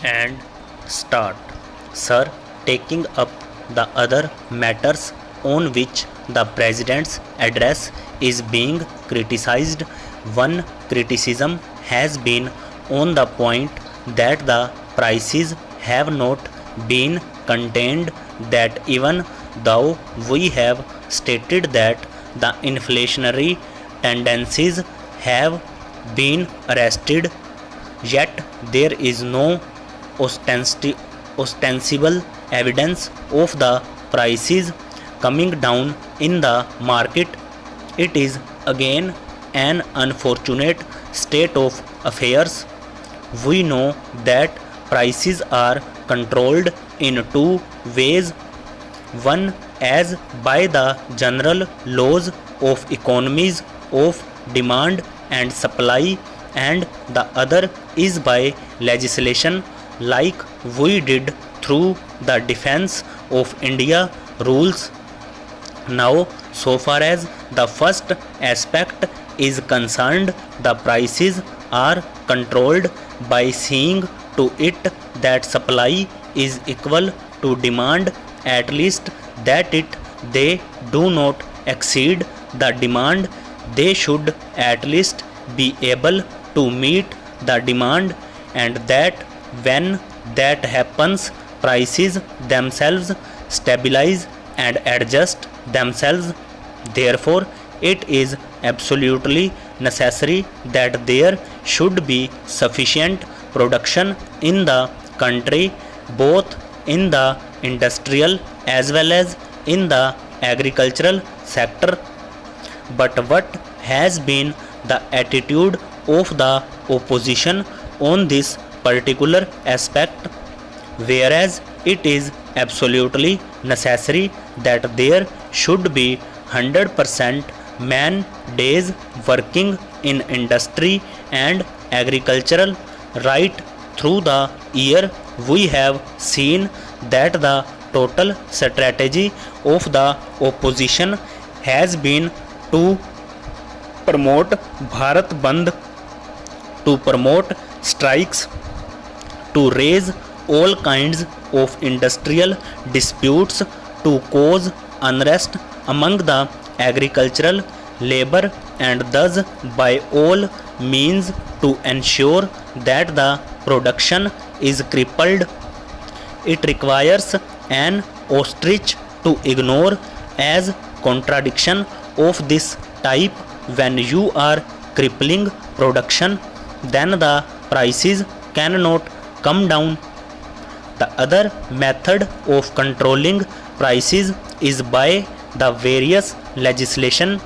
and start. Sir, taking up the other matters on which the President's address is being criticized, one criticism has been on the point that the prices have not been contained, that even though we have stated that the inflationary tendencies have been arrested, yet there is no ostensible evidence of the prices coming down in the market. It is again an unfortunate state of affairs. We know that prices are controlled in two ways: one as by the general laws of economies of demand and supply, and the other is by legislation like we did through the Defense of India rules. Now, so far as the first aspect is concerned, the prices are controlled by seeing to it that supply is equal to demand, at least that they do not exceed the demand. They should at least be able to meet the demand, and that when that happens, prices themselves stabilize and adjust themselves. Therefore, it is absolutely necessary that there should be sufficient production in the country, both in the industrial as well as in the agricultural sector. But what has been the attitude of the opposition on this particular aspect? Whereas it is absolutely necessary that there should be 100% man days working in industry and agricultural right through the year, we have seen that the total strategy of the opposition has been to promote Bharat Bandh, to promote strikes, to raise all kinds of industrial disputes, to cause unrest among the agricultural labor, and thus by all means to ensure that the production is crippled. It requires an ostrich to ignore as contradiction of this type. When you are crippling production, then the prices cannot come down. The other method of controlling prices is by the various legislation.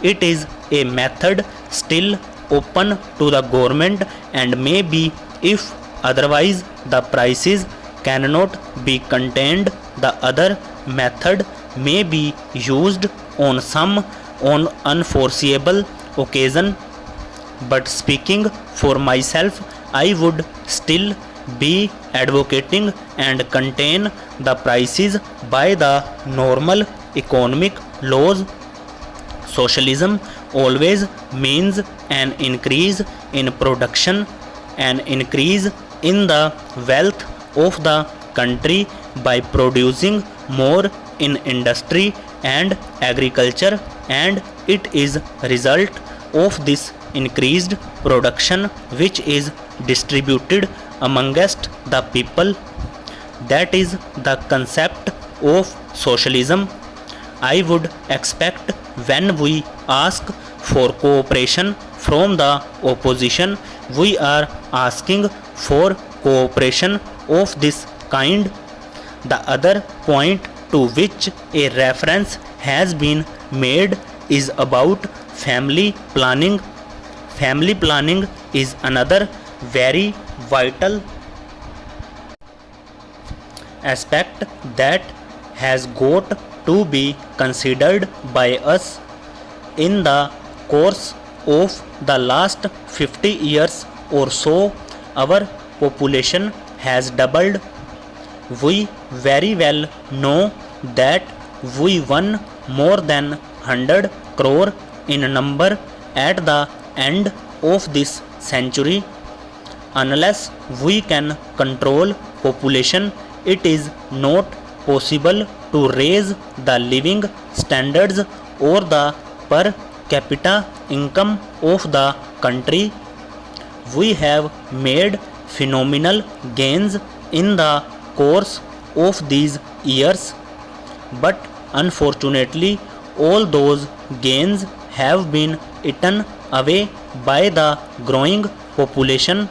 It is a method still open to the government, and may be, if otherwise the prices cannot be contained, the other method may be used on some unforeseeable occasion. But speaking for myself, I would still be advocating and contain the prices by the normal economic laws. Socialism always means an increase in production, an increase in the wealth of the country by producing more in industry and agriculture, and it is result of this increased production which is distributed amongst the people. That is the concept of socialism. I would expect when we ask for cooperation from the opposition, we are asking for cooperation of this kind. The other point to which a reference has been made is about family planning. Family planning is another very vital aspect that has got to be considered by us. In the course of the last 50 years or so, our population has doubled. We very well know that we won more than 100 crore in number at the end of this century. unless we can control population, it is not possible to raise the living standards or the per capita income of the country. We have made phenomenal gains in the course of these years, but unfortunately all those gains have been eaten away by the growing population.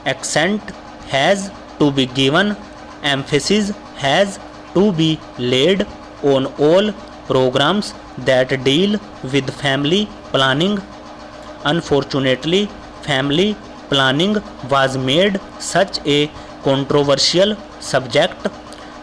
Accent has to be given, emphasis has to be laid on all programs that deal with family planning. Unfortunately, family planning was made such a controversial subject.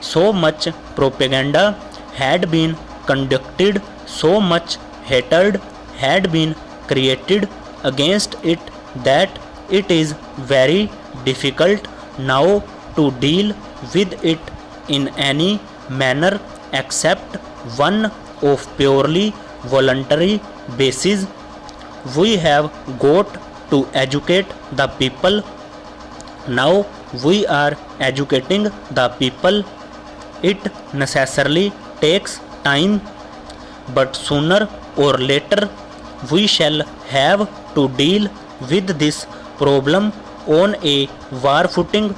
So much propaganda had been conducted, so much hatred had been created against it that it is very difficult now to deal with it in any manner except one of purely voluntary basis. We have got to educate the people. Now we are educating the people. It necessarily takes time, but sooner or later we shall have to deal with this problem on a war footing.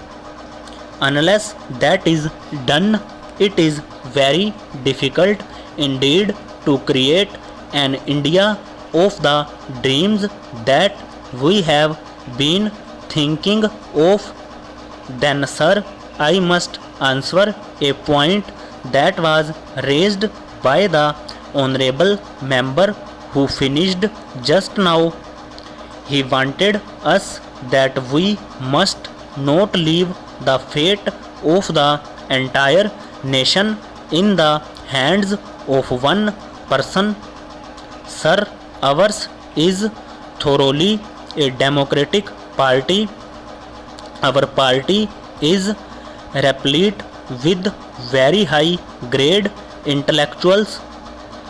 Unless that is done, it is very difficult indeed to create an India of the dreams that we have been thinking of. Then, sir, I must answer a point that was raised by the honorable member who finished just now. He wanted us that we must not leave the fate of the entire nation in the hands of one person. Sir, ours is thoroughly a democratic party. Our party is replete with very high grade intellectuals.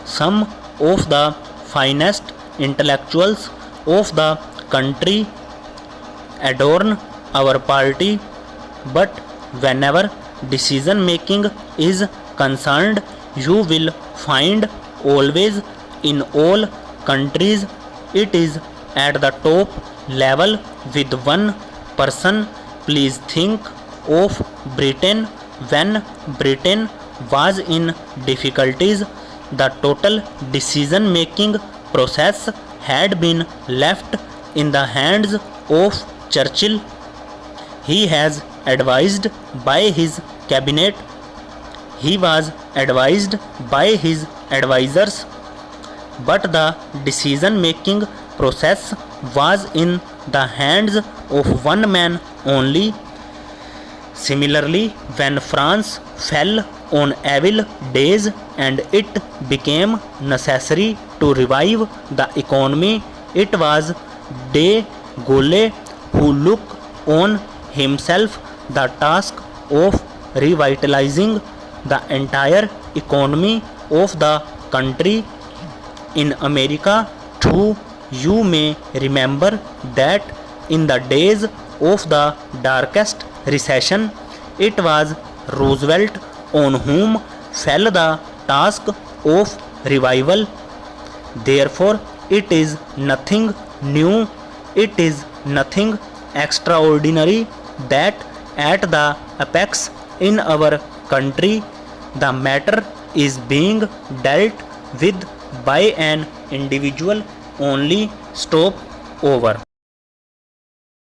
Some of the finest intellectuals of the country adorn our party, but whenever decision making is concerned, you will find always in all countries it is at the top level with one person. Please think of Britain. When Britain was in difficulties, the total decision making process had been left in the hands of Churchill. He has advised by his cabinet. He was advised by his advisors, but the decision making process was in the hands of one man only. Similarly, when France fell on evil days and it became necessary to revive the economy, it was de Gaulle who took on himself the task of revitalizing the entire economy of the country. In America too, you may remember that in the days of the darkest recession, it was Roosevelt on whom fell the task of revival. Therefore, it is nothing new, it is nothing extraordinary that at the apex in our country, the matter is being dealt with by an individual only. Stop over.